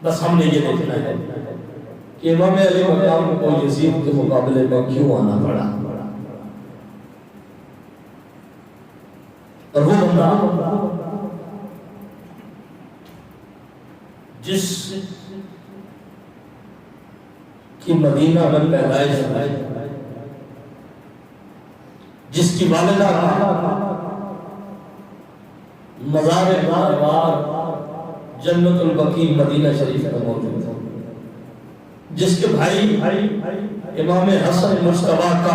بس ہم نے یہ دیکھنا ہے کہ امام علی مقام کو یزید کے مقابلے میں کیوں آنا پڑا، اور وہ بندہ جس کی مدینہ میں پیدائش ہوئی، جس کی والدہ مزار انوار جنت البقیع مدینہ شریف میں موجود ہے، جس کے بھائی امام حسن مجتبیٰ کا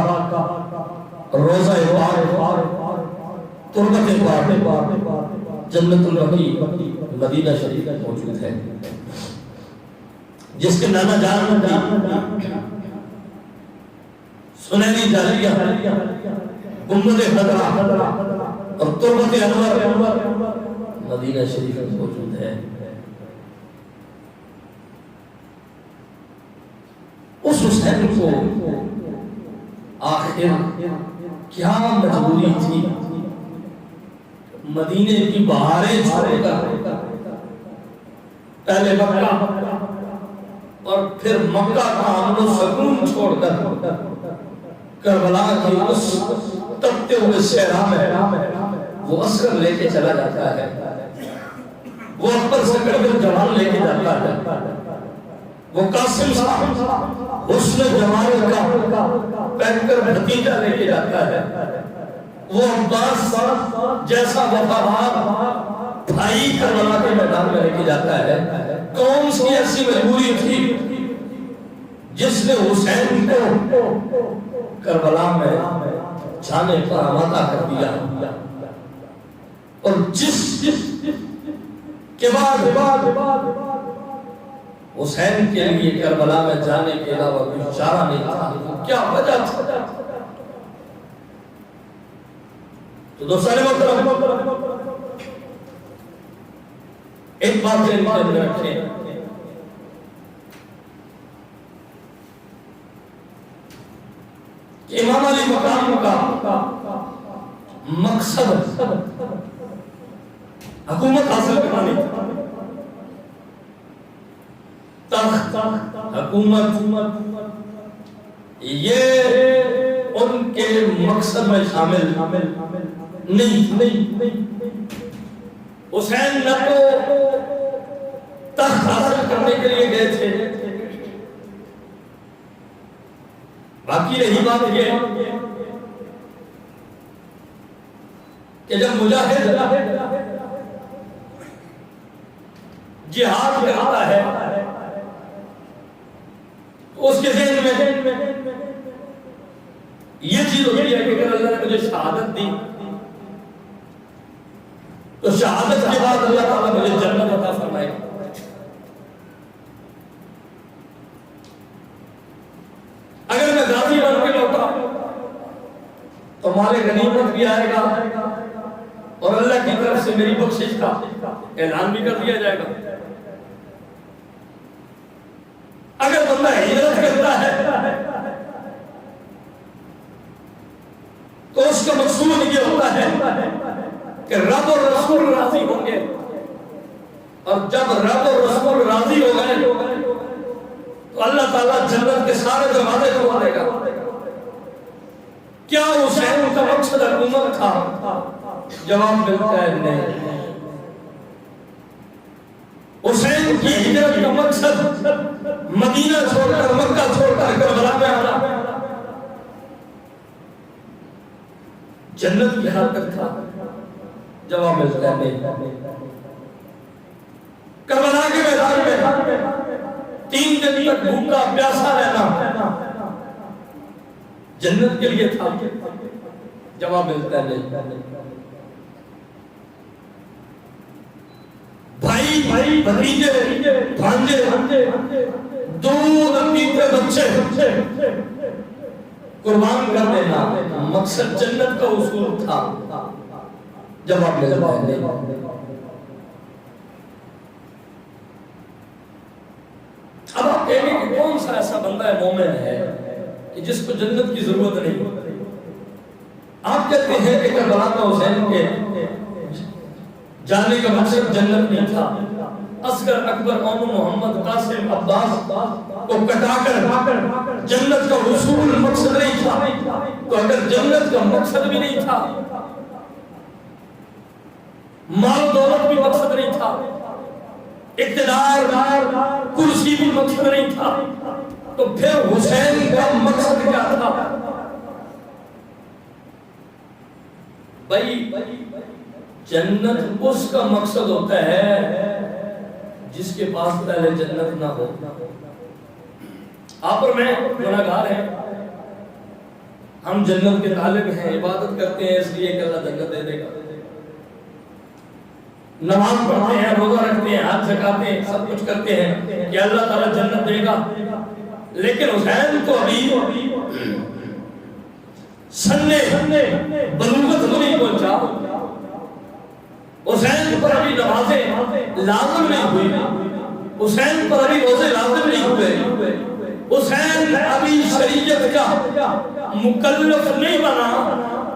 روضہ پاک تربت پاک جنت البقیع مدینہ شریف میں موجود ہے، جس کے نانا جان سنہری جاریہ گنبد خضرا اور تربت انور مدینہ شریف میں موجود ہے۔ اس حسین کو آخر کیا مجبوری تھی مدینے کی بہاریں چھوڑ کر پہلے مکہ اور پھر مکہ کا امن و سکون چھوڑ کر کربلا کی اس تپتے ہوئے صحرا میں وہ عسکر لے کے چلا جاتا ہے، وہ اکبر سکڑ میں جوان لے کے جاتا ہے، وہ قاسم صاحب حسن جمال کا پینکر بھتیجا لے کے جاتا ہے، وہ عباس صاحب جیسا وفادار بھائی کربلا کے میدان میں لے کے جاتا ہے۔ کون سی ایسی مجبوری تھی جس نے حسین کو کربلا میں جانے پر آمادہ کر دیا، اور جس کے بعد حسین کے لیے کربلا میں جانے کے علاوہ کوئی چارہ نہیں تھا، کیا وجہ تھا؟ تو دوستان محترم ایک بات ذہن میں رکھیں کہ امام علی مقام کا مقصد حکومت حاصل کرنا نہیں تھا، تخت حکومت یہ ان کے مقصد میں شامل نہیں۔ حسین نہ تو تخت حاصل کرنے کے لیے گئے تھے، باقی رہی بات یہ کہ جب مجاہد جہاد میں آتا ہے تو اس کے ذہن میں یہ چیز ہوتی ہے کہ اگر اللہ نے مجھے شہادت دی تو شہادت کے بعد اللہ تعالیٰ مجھے جنت عطا فرمائے گا، اگر میں غازی بن کے لوٹا تو مال غنیمت بھی آئے گا اور اللہ کی طرف سے میری بخشش کا اعلان بھی کر دیا جائے گا۔ اگر بندہ ہجرت کرتا ہے تو اس کا مقصود یہ ہوتا ہے کہ رب اور رسول راضی ہوں گے، اور جب رب اور رسول راضی ہو گئے تو اللہ تعالیٰ جنت کے سارے دروازے کھول دے گا۔ کیا حسین کا مقصد حکومت تھا؟ جواب ملتا ہے نہیں۔ حسین کی ہجرت کا مقصد مدینہ چھوڑ کر مکہ چھوڑ کر کربلا میں آنا جنت کی حرکت تھا؟ جواب ملتا ہے نہیں۔ کربلا کے میدان میں 3 دن تک بھوکا پیاسا رہنا جنت کے لیے تھا؟ جواب ملتا ہے نہیں۔ بھائی بھتیجے بھانجے دودھ پیتے بچے قربان کر دینا مقصد جنت کا اصول تھا؟ جواب ملتا ہے نہیں۔ اب آپ کہیں گے کہ کون سا ایسا بندہ ہے مومن ہے کہ جس کو جنت کی ضرورت نہیں؟ آپ کہتے ہیں کہ کربلا میں حسین کے جانے کا مقصد جنت نہیں تھا، اصغر اکبر اونو محمد قاسم عباس کو کٹا کر جنت کا حصول مقصد نہیں تھا، تو اگر جنت کا مقصد بھی نہیں تھا، مال دولت بھی مقصد نہیں تھا، اقتدار کرسی بھی مقصد نہیں تھا، تو پھر حسین کا مقصد کیا تھا؟ بھائی جنت اس کا مقصد ہوتا ہے جس کے پاس پہلے جنت نہ ہو. آپ اور میں گناہگار ہیں، ہم جنت کے طالب ہیں، عبادت کرتے ہیں اس لیے کہ اللہ جنت دے دے گا، نماز پڑھتے ہیں، روزہ رکھتے ہیں، حج زکات ہیں، سب کچھ کرتے ہیں کہ اللہ تعالیٰ جنت دے گا. لیکن حسین کو ابھی سننے بلوغت کو نہیں پہنچا، حسین پر ابھی نمازیں لازم نہیں ہوئی، حسین پر ابھی روزے لازم نہیں ہوئے، حسین ابھی شریعت کا مکلف نہیں بنا،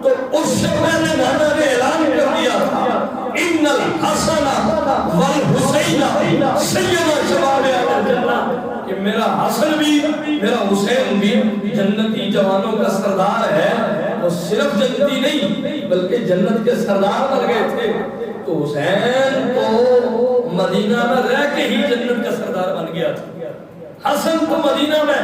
تو اس سے پہلے مولا نے اعلان کر دیا تھا ان الحسن والحسین سیدا شباب اہل الجنہ، کہ میرا حسن بھی میرا حسین بھی جنتی جوانوں کا سردار ہے. وہ صرف جنتی نہیں بلکہ جنت کے سردار بن گئے تھے. تو حسین تو مدینہ میں رہ کے ہی جنت کا سردار بن گیا تھا، حسن تو مدینہ میں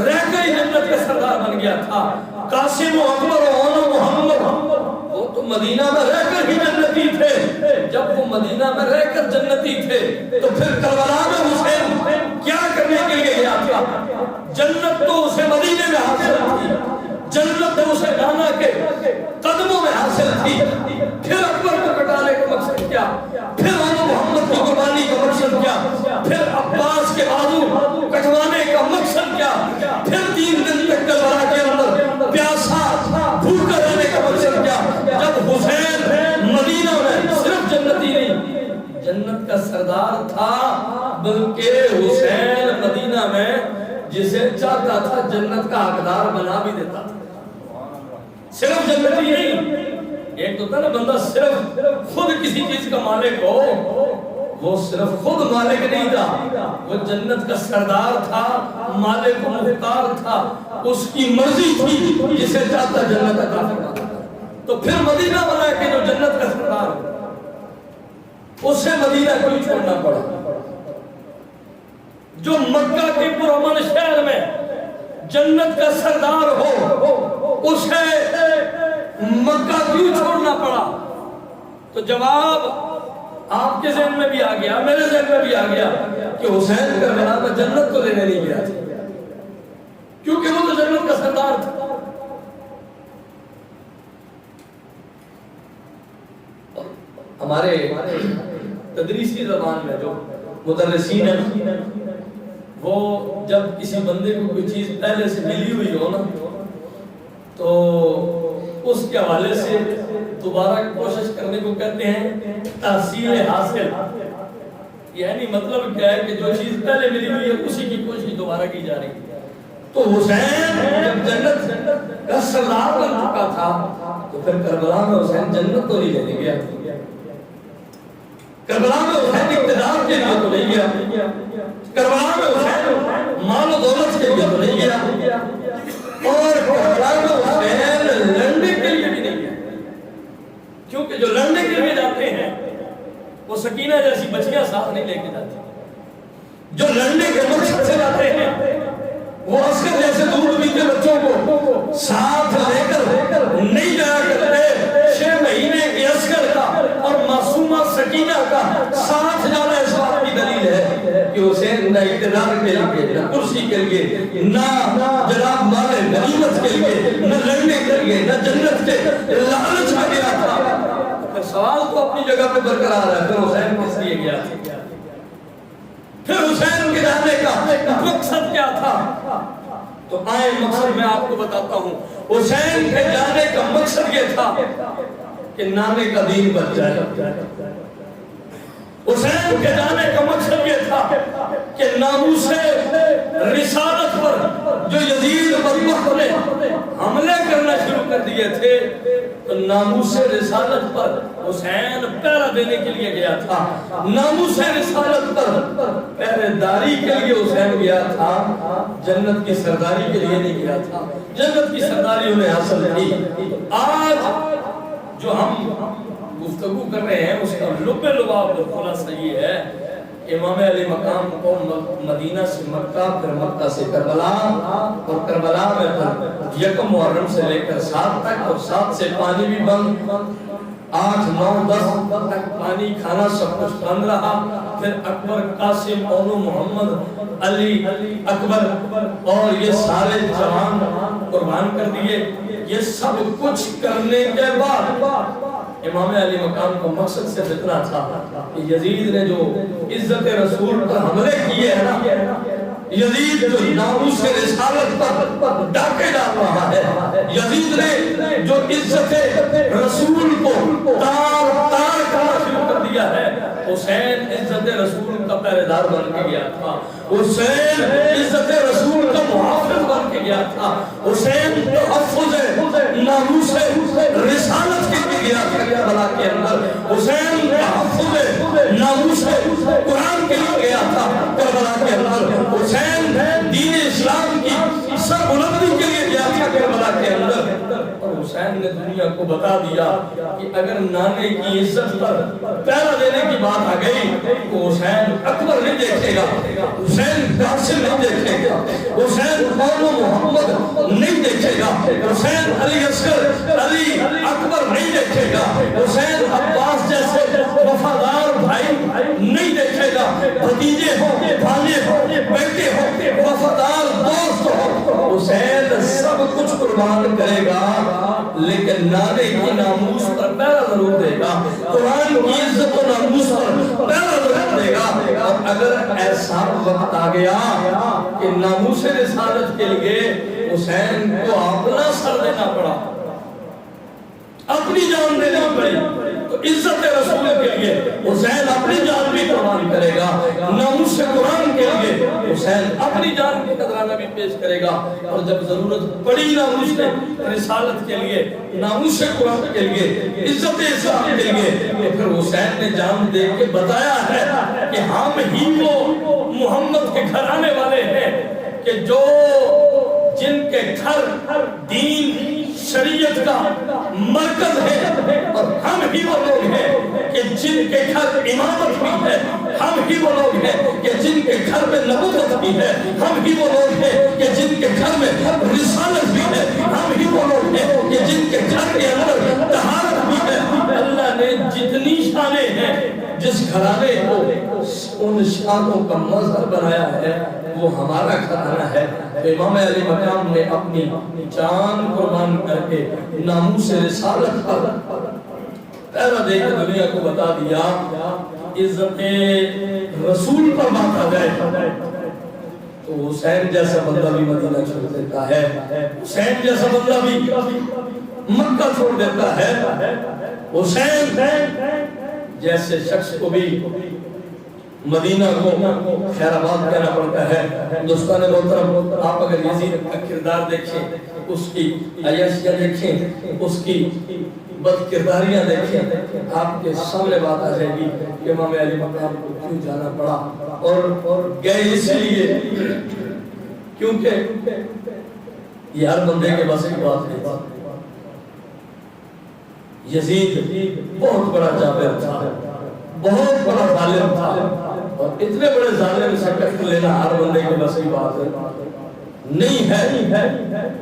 رہ کے ہی جنت کا سردار بن گیا تھا. قاسم و اکبر و اونو محمد وہ تو مدینہ میں رہ کر ہی جنتی تھے. جب وہ مدینہ میں رہ کر جنتی تھے تو پھر کربلا میں حسین کیا کرنے کے لیے گیا تھا؟ جنت تو اسے مدینے میں حاصل تھی، جنت تو اسے نانا کے قدموں میں حاصل تھی. پھر اکبر کو کٹانے کا مقصد کیا؟ پھر اونو محمد کی قربانی کا مقصد کیا؟ پھر عباس کے بازو کٹوانے کا مقصد کیا؟ پھر 3 دن تک کربلا کے اندر پیاسا بھوکا رہنے کا مقصد کیا؟ جب حسین مدینہ میں صرف جنتی نہیں جنت کا سردار تھا، بلکہ حسین مدینہ میں جسے چاہتا تھا جنت کا حقدار بنا بھی دیتا تھا. صرف جنتی نہیں، ایک تو تھا نا بندہ صرف خود کسی چیز کا مالک ہو، وہ صرف خود مالک نہیں تھا، وہ جنت کا سردار تھا، مالک و مختار تھا، اس کی مرضی تھی، جسے چاہتا جنت عطا فرماتا. تو پھر مدینہ بنا کے جو جنت کا سردار ہو اسے مدینہ کیوں چھوڑنا پڑا؟ جو مکہ کے پرامن شہر میں جنت کا سردار ہو اسے مکہ کیوں چھوڑنا پڑا؟ تو جواب آپ کے ذہن میں بھی آ گیا، میرے ذہن میں بھی آ گیا کہ حسین کربلا میں جنت کو لینے نہیں گیا تھا، کیونکہ وہ تو جنت کا سردار تھا. ہمارے تدریسی زبان میں جو مدرسین ہیں وہ جب کسی بندے کو کوئی چیز پہلے سے ملی ہوئی ہو نا تو اس کے حوالے سے دوبارہ کوشش کرنے کو کہتے ہیں تحصیل حاصل. یعنی مطلب کیا ہے کہ جو چیز پہلے ملی ہوئی ہے اسی کی کوشش دوبارہ کی جا رہی ہے. تو حسین جب جنت کا سردار بن چکا تھا تو پھر کربلا میں حسین جنت تو نہیں لینے گیا، کربلا میں حسین اقتدار کے لیے تو نہیں گیا، کربلا میں حسین مال و دولت کے لیے تو نہیں گیا، اور کربلا میں حسین لڑنے کے لیے بھی نہیں گیا. کیونکہ جو لڑنے کے لیے جاتے ہیں وہ سکینہ جیسی بچیاں ساتھ نہیں لے کے جاتے، جو لڑنے کے مقصد سے جاتے ہیں وہ عسکر جیسے دودھ پیتے بچوں کو ساتھ لے کر نہیں جایا کرتے. 6 مہینے کے عسکر کا اور معصومہ سکینہ کا ساتھ جانا اس بات کی دلیل ہے کہ حسین نہ اقتدار کے لیے، نہ کرسی کے لیے، نہ جناب مال غنیمت کے لیے، نہ لڑنے کے لیے، نہ جنت کے لالچ میں گیا تھا. سوال تو اپنی جگہ پہ برقرار ہے، پھر حسین کس لیے گیا تھا؟ پھر حسین کے جانے کا مقصد کیا تھا؟ تو آئے مقصد میں آپ کو بتاتا ہوں. حسین کے جانے کا مقصد یہ تھا کہ نانے کا دین بچ جائے. حسین کے جانے کا مقصد یہ تھا کہ ناموس رسالت پر جو یزید یزید بدبخت نے حملے کرنا شروع کر دیے تھے تو ناموس رسالت پر حسین پہرا دینے کے لیے گیا تھا، ناموس رسالت پر پہرے داری کے لیے حسین گیا تھا، جنت کی سرداری کے لیے نہیں گیا تھا، جنت کی سرداری انہیں حاصل تھی۔ آج جو ہم گفتگو کر رہے ہیں اس کا لب لباب خلاصہ یہ ہے، امام علی مقام کو مدینہ سے مکہ، پھر مکہ سے کربلا، اور کربلا میں پھر یکم محرم سے لے کر 7 تک، اور 7 سے پانی بھی بند، 8 9 10 تک پانی کھانا سب کچھ بند رہا۔ پھر اکبر، قاسم، اولو محمد، علی اکبر اور یہ سارے جوان قربان کر دیے۔ یہ سب کچھ کرنے کے بعد امام علی مقام کا مقصد سے اتنا تھا کہ یزید نے جو عزت رسول پر حملے کیے ہیں نا، یزید جو ناموس رسالت پر ڈاکے ڈال رہا ہے، یزید نے جو عزت رسول کو تار تار کرنا شروع کر دیا ہے، حسین عزت رسول کا پہرے دار بن کے گیا تھا، حسین عزت رسول کا محافظ بن کے گیا تھا، حسین تحفظ ناموس رسالت کے لیے گیا تھا کربلا کے اندر، حسین تحفظ ناموس قرآن کے لیے گیا تھا کربلا کے اندر، حسین دین اسلام کی سر بلندی کے لیے گیا تھا کربلا کے اندر۔ اور حسین نے دنیا کو بتا دیا کہ اگر نانے کی عزت پر پہرا دینے کی بات آ گئی تو حسین اکبر نہیں دیکھے گا، حسین قاسم نہیں دیکھے گا، حسین اولو محمد نہیں دیکھے گا، حسین علی اصغر، علی اکبر نہیں دیکھے گا، حسین عباس جیسے وفادار بھائی نہیں دیکھے گا، بھتیجے ہو، بھانجے ہو، بیٹے ہو، وفادار دوست ہو، حسین سب کچھ قربان کرے گا، لیکن نانے کی ناموس پر پہرا ضرور دے گا، قرآن کی عزت و ناموس پر پہرا ضرور دے گا۔ اور اگر ایسا وقت آ گیا کہ ناموس رسالت کے لیے حسین کو اپنا سر دینا پڑا، اپنی جان دینا پڑی، تو عزت رسول کے لیے حسین اپنی جان بھی قربان کرے گا، ناموس قرآن کے لیے حسین اپنی جان کی نذرانہ بھی پیش کرے گا، اور جب ضرورت پڑی ناموس رسالت کے لیے، ناموس قرآن کے لیے، عزت اسلام کے لیے، تو پھر حسین نے جان دے کے بتایا ہے کہ ہم ہی وہ محمد کے گھرانے والے ہیں کہ جو جن کے گھر دین شریعت کا مرکز ہے، اور ہم ہی وہ لوگ ہیں کہ جن کے گھر امامت بھی ہے، ہم ہی وہ لوگ ہیں کہ جن کے گھر میں نبوت بھی ہے، ہم ہی وہ لوگ ہیں کہ جن کے گھر میں رسالت بھی ہے، ہم ہی وہ لوگ ہیں کہ جن کے گھر کے اندر طہارت بھی ہے۔ اللہ نے جتنی شانیں ہیں، جس گھرانے کو ان شانوں کا مظہر بنایا ہے وہ ہمارا گھرانہ ہے۔ امام علی مقام نے اپنی جان قربان کر کے ناموس رسالت پر پہرا دے کے دنیا کو بتا دیا، عزت رسول پر بات آ جائے تو حسین جیسا بندہ بھی مدینہ چھوڑ دیتا ہے، حسین جیسا بندہ بھی مکہ چھوڑ دیتا ہے، حسین جیسے شخص کو بھی مدینہ کو خیر آباد کہنا پڑتا ہے۔ دوستان محترم، آپ اگر یزید کا کردار دیکھیں، اس کی عیاشیاں دیکھیں، اس کی بد کرداریاں دیکھیں، آپ کے سامنے بات آ جائے گی کہ امام علی مقام کو کیوں جانا پڑا، اور گئے اس لیے کیونکہ یہ ہر بندے کے بس کی بات نہیں۔ یزید بہت بڑا جابر تھا، بہت بڑا ظالم تھا، اور اتنے بڑے ظالم سے ٹکر لینا ہر بندے کے بس کی بات نہیں ہے۔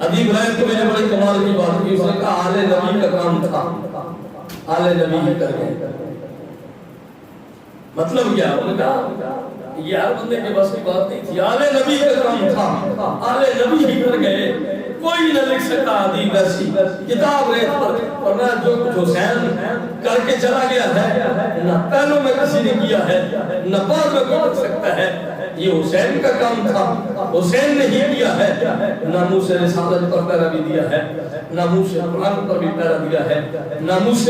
ادیب رائے کو میں نے بڑی کمال کی بات کی، اس نے کہا آل نبی کا کام تھا، آل نبی ہی کر گئے۔ مطلب کیا؟ انہوں نے کہا یہ ہر بندے کے بس کی بات نہیں تھی، آل نبی کا کام تھا، آل نبی ہی کر گئے۔ کوئی نہ لکھ سکتا ادیب ایسی کتاب ریت پر، اور نہ جو کچھ حسین کر کے چلا گیا ہے، نہ پہلوں میں کسی نے کیا ہے، نہ بعد میں کوئی لکھ سکتا ہے۔ یہ حسین کا کام تھا، حسین نے ہی کیا ہے، ناموس رسالت پر پہرا بھی دیا ہے، ناموس قرآن پر بھی پہرا دیا ہے، ناموس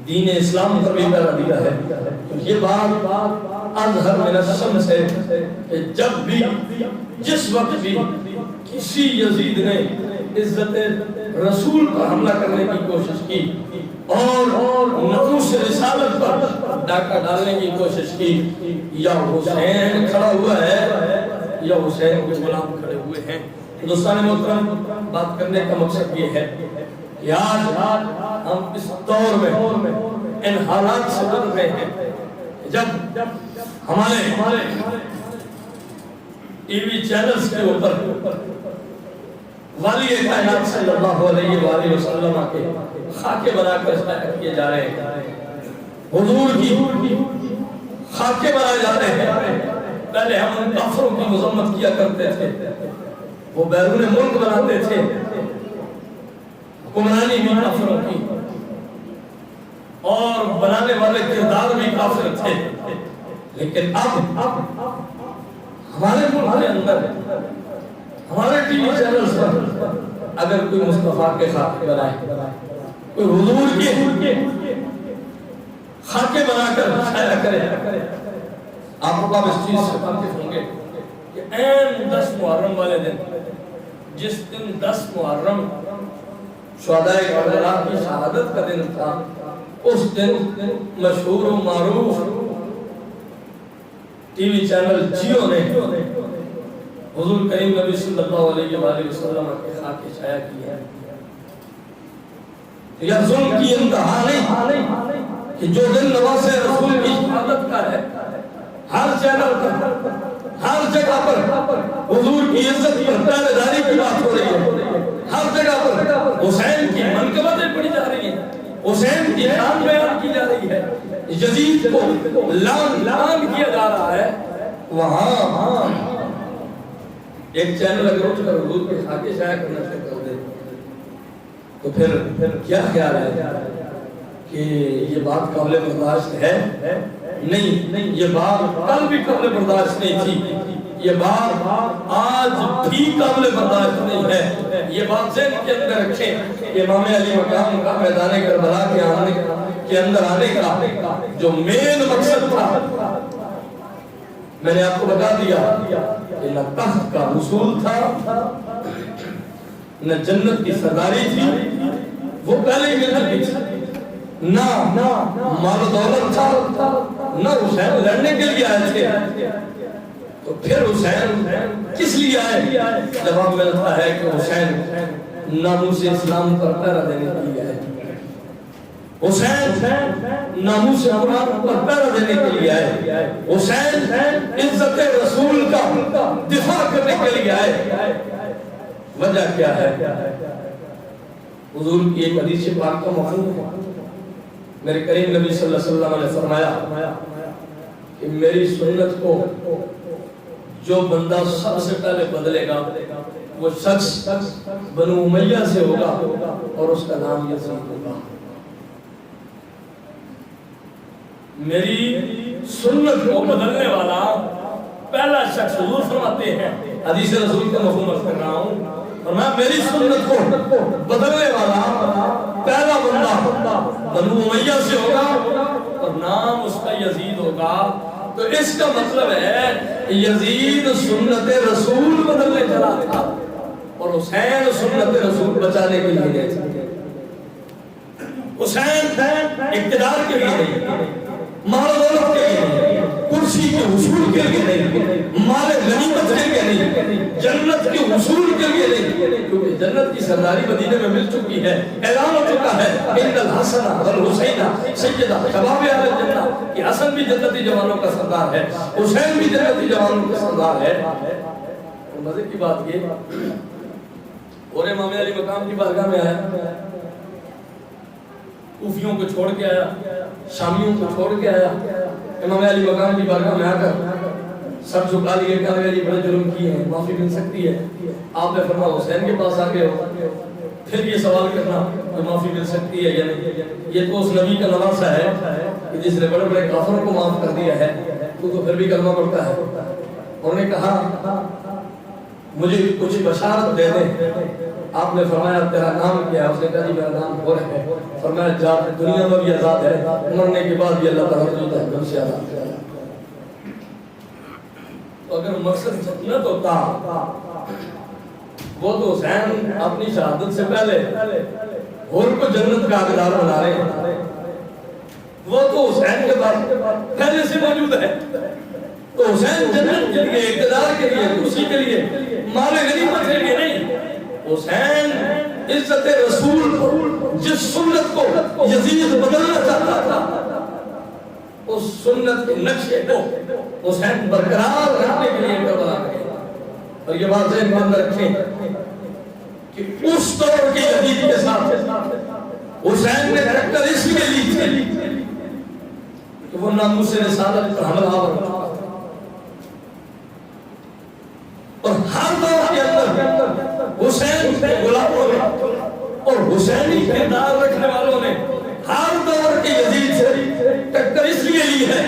دین اسلام پر بھی پہرا دیا ہے۔ تو یہ بات اظہر من الشمس ہے کہ جب بھی جس وقت بھی کسی یزید نے عزت رسول پر حملہ کرنے کی کوشش کی اور نفوس رسالت پر ڈاکہ ڈالنے کی کوشش کی، یا حسین کھڑا ہوا ہے یا حسین کے غلام کھڑے ہوئے ہیں۔ دوستان محترم، بات کرنے کا مقصد یہ ہے کہ آج ہم اس دور میں ان حالات سے گزر رہے ہیں جب ہمارے ٹی وی چینلز کے اوپر والی کائنات صلی اللہ علیہ وآلہ وسلم کے خاکے بنا کر شائع کیے جا رہے ہیں، حضور کی خاکے بنائے جا رہے ہیں۔ پہلے ہم ان کافروں کی مذمت کیا کرتے تھے، وہ بیرون ملک بناتے تھے، حکمرانی بھی کافروں کی اور بنانے والے کردار بھی کافر تھے، لیکن اب ہمارے ملک کے اندر ہمارے ٹی وی چینلز پر اگر کوئی مصطفیٰ کے خاکے بنائے، کوئی حضور کے خاکے بنا کر شائع کرے، آپ اب اس چیز سے واقف ہوں گے کہ این 10 محرم والے دن، جس دن 10 محرم شہدائے کربلا کی شہادت کا دن تھا، اس دن مشہور و معروف ٹی وی چینل جیو نے حضور کریم نبی صلی اللہ علیہ وآلہ وسلم کے خاکے شائع کیے ہیں۔ یہ ظلم کی انتہا نہیں کہ جو دن نواز رسول کی شہادت کا ہے، ہر چینل پر ہر جگہ پر حضور کی عزت پر پہرے داری کی بات ہو رہی ہے، ہر جگہ پر حسین کی منقبتیں پڑھی جا رہی ہیں، حسین کی شان بیان کی جا رہی ہے، یزید کو لعن کیا جا رہا ہے۔ وہاں ایک چینل اگر اٹھ کر حضور کے خاکے شائع کرنا شروع کر دے تو پھر کیا خیال ہے کہ یہ بات قابل برداشت ہے؟ نہیں، یہ بات کل بھی قابل برداشت نہیں تھی، یہ بات آج بھی قابل برداشت نہیں ہے۔ یہ بات ذہن کے اندر رکھیں کہ امام علی مقام کا میدان کربلا کے اندر آنے کا جو مین مقصد تھا، میں نے آپ کو بتا دیا کہ نہ تخت کا حصول تھا، نہ جنت کی سرداری تھی، وہ پہلے ہی مل چکی تھی، نہ مال و دولت تھا، نہ حسین لڑنے کے لیے آئے تھے، تو پھر حسین کس لیے آئے؟ جواب ملتا ہے کہ حسین ناموس اسلام پر پہرا دینے کے لیے آئے، حسین ناموس قرآن پر پہرا دینے کے لیے آئے، حسین عزت رسول کا دفاع کرنے کے لیے آئے۔ وجہ کیا ہے؟ حضور کی ایک حدیث پاک کا مفہوم ہے، میرے کریم نبی صلی اللہ علیہ وسلم نے فرمایا کہ میری سنت کو جو بندہ سب سے پہلے بدلے گا وہ شخص بنو امیہ سے ہوگا اور اس کا نام یزید ہوگا۔ میری سنت کو بدلنے والا پہلا شخص، حضور فرماتے ہیں، حدیث رسول کا مفہوم عرض کر رہا ہوں، اور میں میری سنت کو بدلنے والا پہلا بندہ بنو امیہ سے ہوگا اور نام اس کا یزید ہوگا۔ تو اس کا مطلب ہے یزید سنت رسول بدلنے چلا تھا اور حسین سنت رسول بچانے کے لیے گئے تھے۔ حسین اقتدار کے لیے نہیں، مال و دولت کے لیے نہیں، کرسی کے حصول کے لیے نہیں، مال غنیمت کے لیے نہیں، جنت کے حصول کے لیے نہیں، کیونکہ جنت کی سرداری مدینے میں مل چکی ہے، اعلان ہو چکا ہے ان الحسن والحسین سیدہ شباب اہل الجنہ، کہ حسن بھی جنتی جوانوں کا سردار ہے، حسین بھی جنتی جوانوں کا سردار ہے۔ مزے کی بات یہ اور امام علی مقام کی بارگاہ میں آیا، کوفیوں کو چھوڑ کے آیا، شامیوں کو چھوڑ کے آیا، امام علی مقام کی بارگاہ میں آ کر سب جھکا لیے، کہا علی بڑے جرم کیے ہیں، معافی مل سکتی ہے۔ آپ نے فرمایا حسین کے پاس آگے ہو، پھر یہ سوال کرنا کہ معافی مل سکتی ہے یا نہیں؟ یہ تو اس نبی کا نواسہ ہے کہ جس نے بڑے بڑے کافروں کو معاف کر دیا ہے، تو پھر بھی کلمہ پڑھتا ہے۔ انہوں نے کہا مجھے کچھ بشارت دے دیں۔ آپ نے فرمایا تیرا نام کیا ہے؟ اس نے کہا جی میرا نام ہو ہے۔ فرمایا دنیا میں بھی آزاد ہے، مرنے کے بعد بھی اللہ تعالیٰ جو ہے ہم سے آزاد ہے۔ اگر مقصد جنت ہوتا وہ تو حسین اپنی شہادت سے پہلے اور کو جنت کا حقدار بنا رہے ہیں، وہ تو حسین کے بعد پہلے سے موجود ہے. تو حسین جنت کے لیے، اقتدار کے لیے، کرسی کے لیے، مال غنیمت کے لیے نہیں. حسین عزت رسول جس سنت کو یزید بدلنا چاہتا تھا اس سنت کے نقشے کو حسین برقرار رکھنے کے لیے کربلا گئے. اور یہ بات ذہن میں اندر رکھیں کہ اس دور کے یزید کے ساتھ حسین نے ٹکر اس لیے لی تھی کہ وہ ناموس رسالت پر حملہ آور ہو چکا تھا. اور ہر دور کے اندر حسین کے غلاموں نے اور حسینی کردار رکھنے والوں نے ہر دور کے یزید سے ٹکر اس لیے لی ہے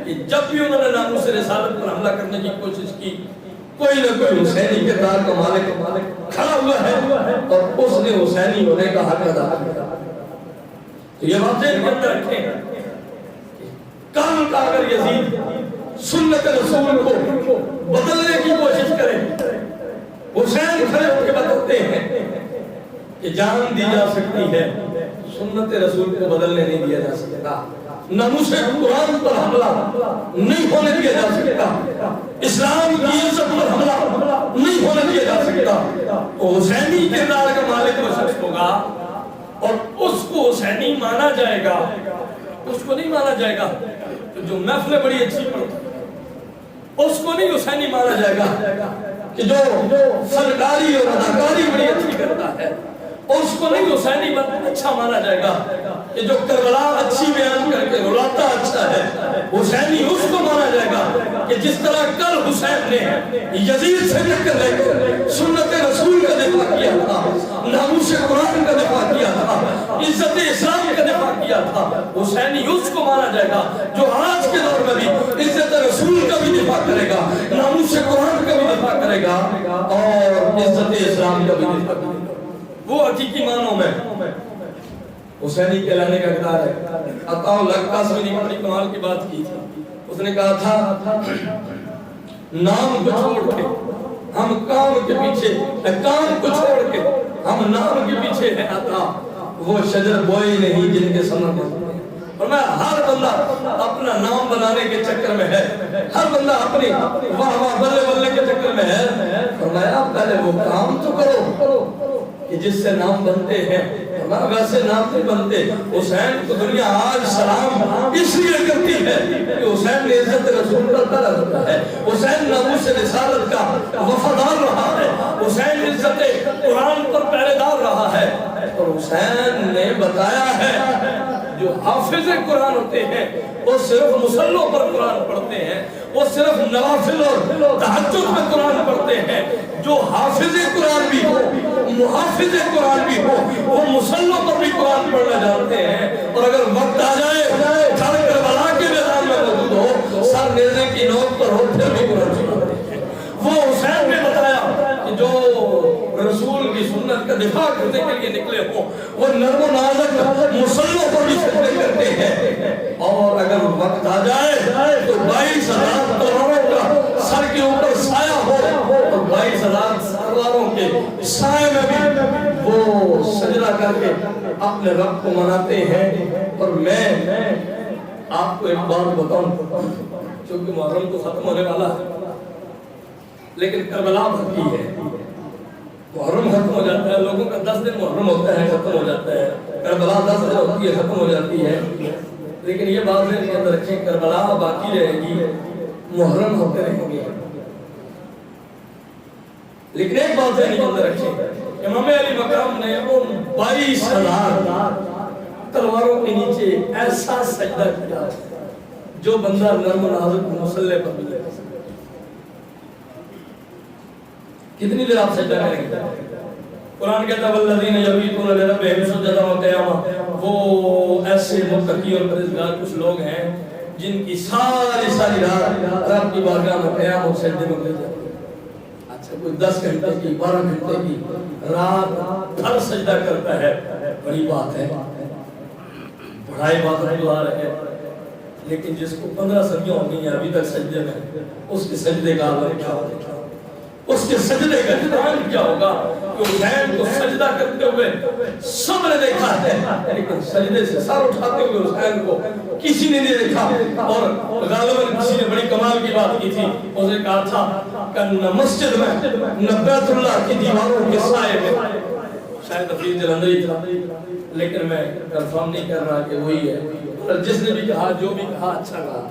کہ جب بھی انہوں نے ناموس رسالت پر حملہ کرنے کی کوشش کی کوئی نہ کوئی حسینی کردار کا مالک کھڑا ہوا ہے اور اس نے حسینی ہونے کا حق ادا کیا. تو یہ بات ذہن کے اندر رکھیں، کل کا اگر یزید سنت رسول کو بدلنے کی کوشش کرے، حسین کھڑے ہو کے بتاتے ہیں کہ جان دی جا سکتی ہے، سنت رسول کو بدلنے نہیں دیا جا سکتا. ناموس قرآن پر حملہ نہیں ہونے دیا جا سکتا، اسلام کی عزت پر حملہ نہیں ہونے دیا جا سکتا. حسینی کردار کا مالک وہ شخص ہوگا اور اس کو حسینی مانا جائے گا، اس کو نہیں مانا جائے گا جو محفلیں بڑی اچھی پڑھتا، اس کو نہیں حسینی مانا جائے گا کہ جو فنکاری اور اداکاری بڑی اچھی کرتا ہے، اس کو نہیں حسینی اچھا مانا جائے گا کہ جو کربلا اچھی بیان کر کے رلاتا اچھا ہے. حسینی اس کو مانا جائے گا کہ جس طرح کل حسین نے یزید سے ٹکر لے کر سنت رسول کا دفاع کیا تھا، ناموس قرآن کا دفاع کیا تھا، عزت اسلام کا دفاع کیا تھا، حسینی اس کو مانا جائے گا جو آج کے دور میں بھی عزت رسول کا بھی دفاع کرے گا، ناموس قرآن کا بھی دفاع کرے گا اور عزت اسلام کا بھی دفاع کرے گا. وہ حقیقی معنوں میں حسینی کہلانے کا اقدار ہے. عطا اللہ قاسمی نے بڑی کمال کی بات کی تھی. اس نے کہا تھا نام کو چھوڑ کے ہم کام کے پیچھے، کام کو چھوڑ کے ہم نام کے پیچھے ہیں. عطا وہ شجر بوئی نہیں جن کے ثمر میں. اور میں ہر بندہ اپنا نام بنانے کے چکر میں ہے، ہر بندہ اپنی واہ واہ بلے بلے کے چکر میں ہے. فرمایا پہلے وہ کام تو کرو کہ جس سے نام بنتے ہیں، ویسے نام نہیں بنتے. حسین کو دنیا آج سلام اس لیے کرتی ہے کہ حسین نے عزت رسول کا طلب کرتا ہے، حسین ناموس رسالت کا وفادار رہا ہے، حسین عزت قرآن پر پہرے دار رہا ہے. اور حسین نے بتایا ہے جو حافظ قرآن ہوتے ہیں وہ صرف مصلوں پر قرآن پڑھتے ہیں، وہ صرف نوافل اور تہجد میں قرآن پڑھتے ہیں. جو حافظ قرآن بھی ہو، محافظ قرآن بھی ہو، وہ مصلوں پر بھی قرآن پڑھنا جانتے ہیں. اور اگر وقت آ جائے سر کربلا کے میدان میں موجود ہو، سر نیزے کی نوک پر ہو، پھر بھی قرآن سناتے ہیں. وہ حسین نے بتایا کہ جو رسول کی سنت کا دفاع کرنے کے لیے نکلے ہوں وہ نرم و نازک مصلوں پر بھی سجدے کرتے ہیں. اور اگر وقت آ جائے تو 22,000 تلواروں کا سر کے اوپر سایہ ہو اور 22,000 سواروں کے سائے میں بھی وہ سجدہ کر کے اپنے رب کو مناتے ہیں. اور میں آپ کو ایک بات بتاؤں، چونکہ محرم تو ختم ہونے والا ہے لیکن کربلا باقی ہے. محرم ختم ہو جاتا ہے، لوگوں کا 10 دن محرم ہوتا ہے ختم ہو جاتا ہے، کربلا 10 دن ہوتی ہے ختم ہو جاتی ہے. لیکن یہ بات ذہن کے اندر رکھیں، کربلا باقی رہے گی، محرم ہوتے رہیں گے. لیکن ایک بات ذہن کے اندر رکھیں، امام علی مقام نے ان 22,000 تلواروں کے نیچے ایسا سجدہ کیا جو بندہ نرم و نازک مصلی پر ملے. کتنی دیر آپ سجدہ کریں گے؟ قرآن کہتا ہے والذین یبیتون لربہم سجدا و قیاما. وہ ایسے متقی اور پرہیزگار کچھ لوگ ہیں جن کی ساری رات رب کی بارگاہ میں قیام اور سجدے میں گزر جاتی ہے. اچھا کوئی 10 گھنٹے کی 12 گھنٹے کی رات ہر سجدہ کرتا ہے، بڑی بات ہے، بڑا عبادت گزار ہے. لیکن جس کو 15 صدیاں ہو گئی ہیں ابھی تک سجدے میں، اس کے سجدے کا عالم کیا ہوگا، اس کے سجدے کا جدران کیا ہوگا کہ حسین کو سجدہ کرتے ہوئے سب نے دیکھا ہے، لیکن سجدے سے سر اٹھاتے ہوئے حسین کو کسی نے نہیں دیکھا۔ اور غالباً کسی نے بڑی کمال کی بات کی تھی، اس نے کہا تھا کہ نہ مسجد میں نہ بیت اللہ کی دیواروں کے سائے میں، شاید حفیظ جلندری تھا لیکن میں کنفرم نہیں کر رہا کہ وہی ہے، اور جس نے بھی کہا جو بھی کہا اچھا کہا،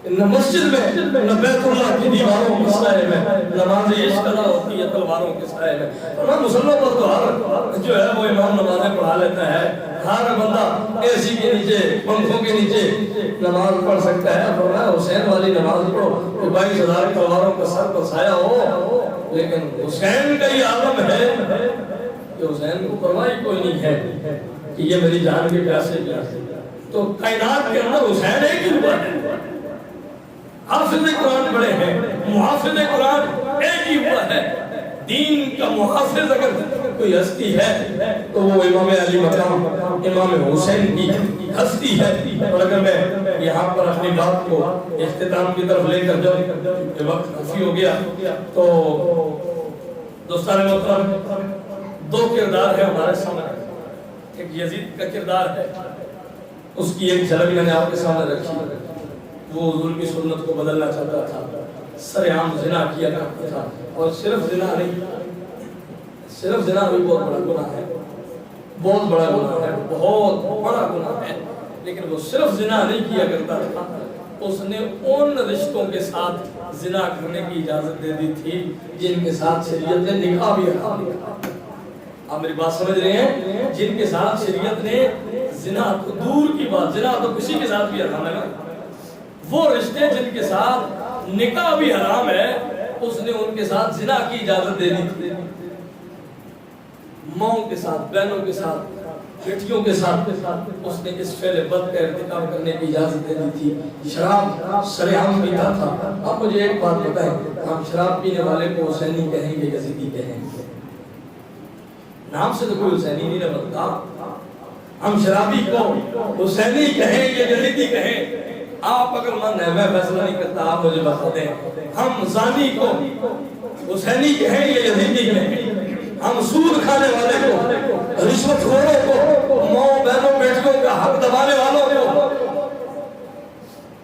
نہ مسجد میں نہ بیت اللہ کی دیواروں کے سائے میں نماز عشق ادا ہوتی ہے تلواروں کے سائے میں۔ اور مسلموں پر تو ہر جو ہے وہ امام نمازیں پڑھا لیتا ہے، ہر بندہ اے سی کے نیچے پنکھوں کے نیچے نماز پڑھ سکتا ہے، فرمایا حسین والی نماز پڑھو کہ 22,000 تلواروں کا سر پر سایہ ہو، لیکن حسین کا یہ عالم ہے کہ حسین کو پرواہ کوئی نہیں ہے کہ یہ میری جان کے پیاسے پیاسے، تو کائنات کے اندر حسین ایک ہی ہوا ہے۔ حافظ قرآن بڑے ہیں، محافظ قرآن ایک ہی ہوا ہے۔ دین کا محافظ اگر کوئی ہستی ہے تو وہ امام علی مقام امام حسین کی ہستی ہے۔ اور اگر میں یہاں پر اپنی بات کو اختتام کی طرف لے کر جاؤں کہ وقت کافی ہو گیا، تو دوستان محترم دو کردار ہے ہمارے سامنے، ایک یزید کا کردار ہے، اس کی ایک جھلک میں نے آپ کے سامنے رکھی۔ وہ حضور کی سنت کو بدلنا چاہتا تھا، سر عام زنا کیا کرتا تھا، اور صرف زنا نہیں، صرف زنا بھی بہت بڑا گناہ ہے، بہت بڑا گناہ ہے، بہت بڑا گناہ ہے، لیکن وہ صرف زنا نہیں کیا کرتا تھا، اس نے ان رشتوں کے ساتھ زنا کرنے کی اجازت دے دی تھی جن کے ساتھ شریعت نے نکاح بھی حرام کیا۔ آپ میری بات سمجھ رہے ہیں؟ جن کے ساتھ شریعت نے زنا تو دور کی بات، زنا تو کسی کے ساتھ بھی حرام ہے نا، وہ رشتے جن کے ساتھ نکاح بھی حرام ہے اس نے ان کے ساتھ زنا کی اجازت دے دی تھی۔ ماؤں کے ساتھ، بہنوں کے ساتھ، بیٹیوں کے ساتھ اس نے اس فعل بد کا ارتکاب کرنے کی اجازت دے دی تھی۔ شراب سرعام پیتا تھا۔ آپ مجھے ایک بات بتائیں، ہم شراب پینے والے کو حسینی کہیں گے یزیدی کہیں گے؟ نام سے تو کوئی حسینی نہیں بنتا، ہم شرابی کو حسینی کہیں گے یزیدی کہیں؟ آپ اگر من ہے، میں فیصلہ نہیں کرتا، آپ مجھے بتا دیں، ہم زانی کو حسینی کہیں یا یزیدی کہیں؟ ہم سود کھانے والے کو، رشوت خوروں کو، ماں بہنوں بیٹیوں کا حق دبانے والوں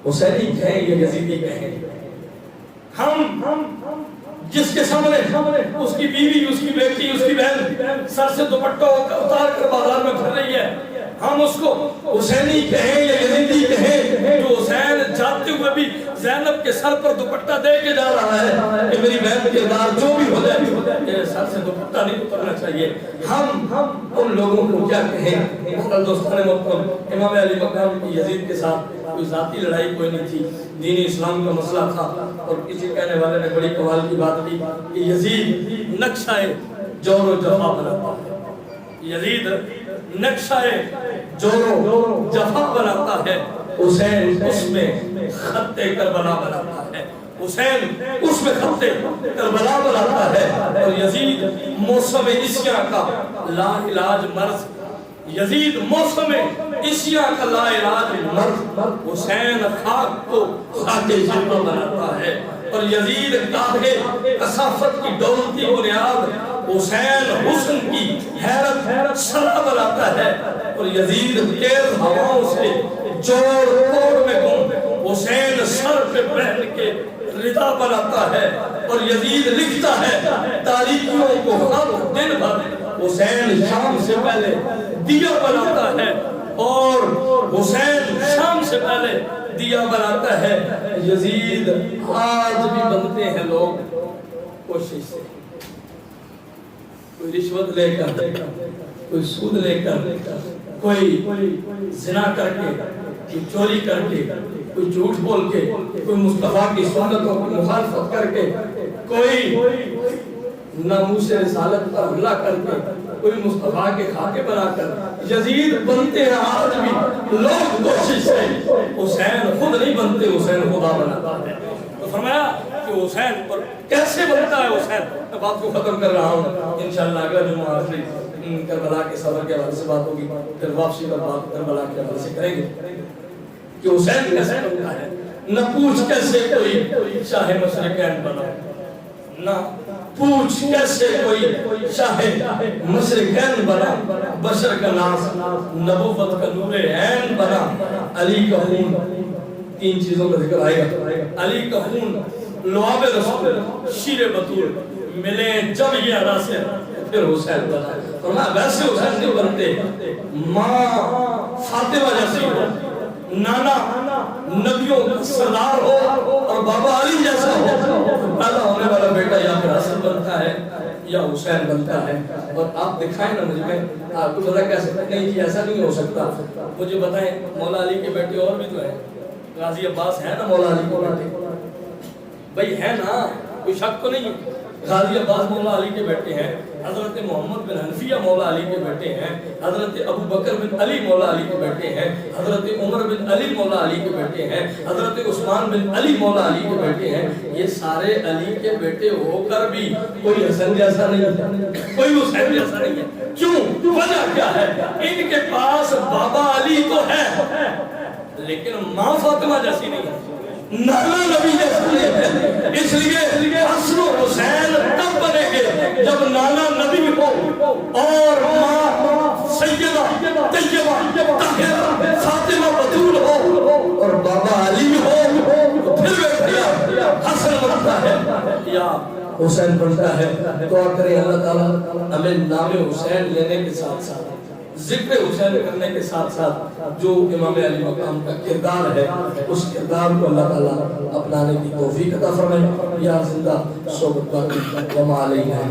کو حسینی کہیں یا یزیدی کہیں؟ ہم جس کے سامنے اس کی بیوی، اس کی بیٹی، اس کی بہن سر سے دوپٹہ اتار کر بازار میں پھر رہی ہے، ہم اس کو حسینی کہیں یا یزیدی کہیں جو حسین جاتے ہوئے بھی زینب کے سر پر دوپٹہ دے کے جا رہا ہے کہ میری بہن کے دار جو بھی ہو جائے میرے سر سے دوپٹہ نہیں اترنا چاہیے؟ ہم ان لوگوں کو کیا کہیں؟ دوستان محترم، امام علی مقام کی یزید کے ساتھ کوئی ذاتی لڑائی کوئی نہیں تھی، دین اسلام کا مسئلہ تھا۔ اور کسی کہنے والے نے بڑی کمال کی بات کی کہ یزید نقشہ جور و جفا بناتا ہے، یزید نقشہ جور و جفا بناتا ہے، حسین اس میں خط کربلا بناتا ہے، حسین اس میں خط کربلا بناتا ہے۔ اور یزید موسم عشیاء کا لا علاج مرض، یزید موسم عشیاء کا لا علاج مرض، حسین خاک کو خاک جلوہ بناتا ہے۔ اور یزید کاہے کثافت کی دولتی بنیاد، حسین حسن کی حیرت سرا بناتا ہے۔ اور یزید تیز ہواؤں سے جوڑ توڑ میں گم، حسین سر پہ پہن کے ردا بناتا ہے۔ اور یزید لکھتا ہے تاریخیوں کو خط دن بھر، حسین شام سے پہلے دیا بناتا ہے، اور حسین شام سے پہلے دیا بناتا ہے۔ یزید آج بھی بنتے ہیں لوگ کوشش سے، کوئی رشوت لے کر، کوئی سود لے کر، کوئی زنا کر کے، کوئی چوری کر کے، کوئی جھوٹ بول کے، کوئی مصطفیٰ کی سنتوں کی مخالفت کر کے، کوئی ناموس رسالت پر حملہ کر کے، کوئی مصطفیٰ کے خاکے بنا کر یزید بنتے ہیں آج بھی لوگ کوشش سے۔ حسین خود نہیں بنتے، حسین خدا بناتا ہے۔ تو فرمایا کہ حسین پر کیسے بنتا ہے حسین؟ میں بات کو ختم کر رہا ہوں، انشاءاللہ اگلا جمعہ آخری کربلا کے صبر کے حوالے سے بات ہوگی، پھر واپسی پر بات کربلا کے حوالے سے کریں گے۔ کہ حسین کیسے بنتا ہے، نہ پوچھ کیسے کوئی شاہ مشرقین بنا، نہ پوچھ کیسے کوئی شاہ مشرقین بنا، بشر کا ناز نبوت کا نور عین بنا، علی کا خون، تین چیزوں کا ذکر آئے گا، علی کا خون، لعاب رسول، شیر بطول ملے جب یہ ادا سے پھر حسین بنا۔ فرمایا ویسے حسین نہیں بنتے، ماں فاطمہ جیسی ہو، نانا نبیوں کا سردار ہو اور بابا علی جیسا ہو، پیدا ہونے والا بیٹا یا پھر حسن بنتا ہے یا حسین بنتا ہے۔ اور آپ دکھائیں نا مجھے، میں آپ کو بتا کیسے نہیں کہ ایسا نہیں ہو سکتا، مجھے بتائیں مولا علی کے بیٹے اور بھی تو ہیں، غازی عباس ہے نا مولا علی کے بیٹے، بھئی ہے نا، کوئی شک تو نہیں ہے، غازی عباس مولا علی کے بیٹے ہیں، حضرت محمد بن حنفیہ مولا علی کے بیٹے ہیں، حضرت ابو بکر بن علی مولا علی کے بیٹے ہیں، حضرت عمر بن علی مولا علی کے بیٹے ہیں، حضرت عثمان بن علی مولا علی کے بیٹے ہیں۔ یہ سارے علی کے بیٹے ہو کر بھی کوئی حسن جیسا نہیں ہے، کوئی حسین جیسا نہیں ہے۔ کیوں؟ وجہ کیا ہے؟ ان کے پاس بابا علی تو ہے لیکن ماں فاطمہ جیسی نہیں ہے، نانا نبی جیسا نہیں ہے۔ اس لیے حسن و حسین تب بنے گے جب نانا نبی ہو اور ماں سیدہ طیبہ طاہرہ فاطمہ بطول ہو اور بابا علی ہو، تو پھر بیٹھیا حسن بنتا ہے یا حسین بنتا ہے۔ دعا کریں اللہ تعالیٰ ہمیں نام حسین لینے کے ساتھ ساتھ ذکر حسین کرنے کے ساتھ ساتھ جو امام علی مقام کا کردار ہے اس کردار کو اللہ تعالیٰ اپنانے کی توفیق عطا فرمائے۔ یا زندہ صحبت باقی وما علیہ